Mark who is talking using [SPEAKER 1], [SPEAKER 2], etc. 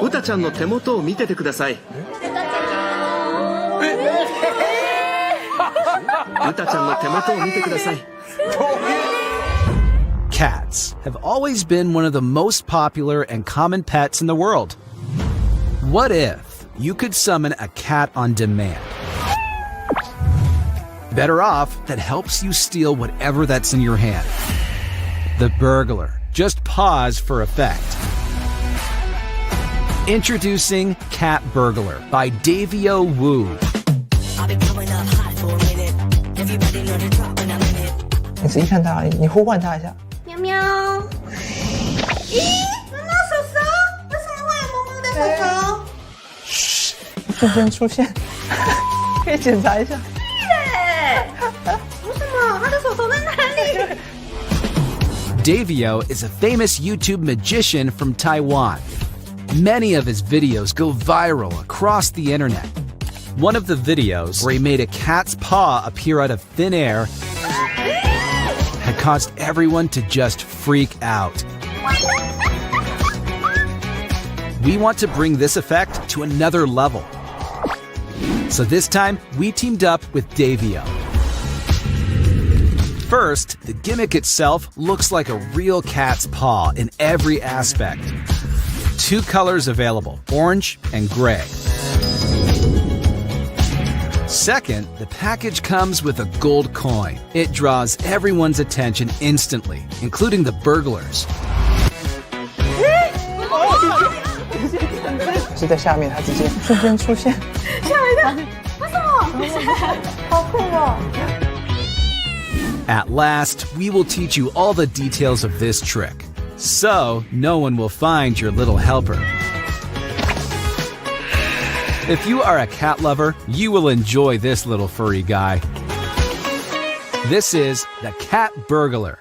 [SPEAKER 1] 歌ちゃんの手元を見ててください。歌ちゃんの手元を見てください。
[SPEAKER 2] Cats have always been one of the most popular and common pets in the world. What if you could summon a cat on demand? Better off, that helps you steal whatever that's in your hand. The Burglar. Just pause for effect. Introducing Cat Burglar by Davio Wu.
[SPEAKER 3] 你仔细看它，你呼唤它一下。
[SPEAKER 4] 喵喵。咦，妈妈手手，为什么会有萌萌的手手？
[SPEAKER 3] 瞬间出现，可以检查一下。
[SPEAKER 4] 为什么他的手手在哪里？
[SPEAKER 2] Davio is a famous YouTube magician from Taiwan. Many of his videos go viral across the internet. One of the videos, where he made a cat's paw appear out of thin air, had caused everyone to just freak out. We want to bring this effect to another level. So this time, we teamed up with Davio. First, the gimmick itself looks like a real cat's paw in every aspect. 2 colors available, orange and gray. Second, the package comes with a gold coin. It draws everyone's attention instantly, including the burglars.
[SPEAKER 3] 是在下面，它直接瞬间出现。
[SPEAKER 4] 吓我一跳，为什么？好酷哦！
[SPEAKER 2] At last, we will teach you all the details of this trick, so no one will find your little helper. If you are a cat lover, you will enjoy this little furry guy. This is the Cat Burglar.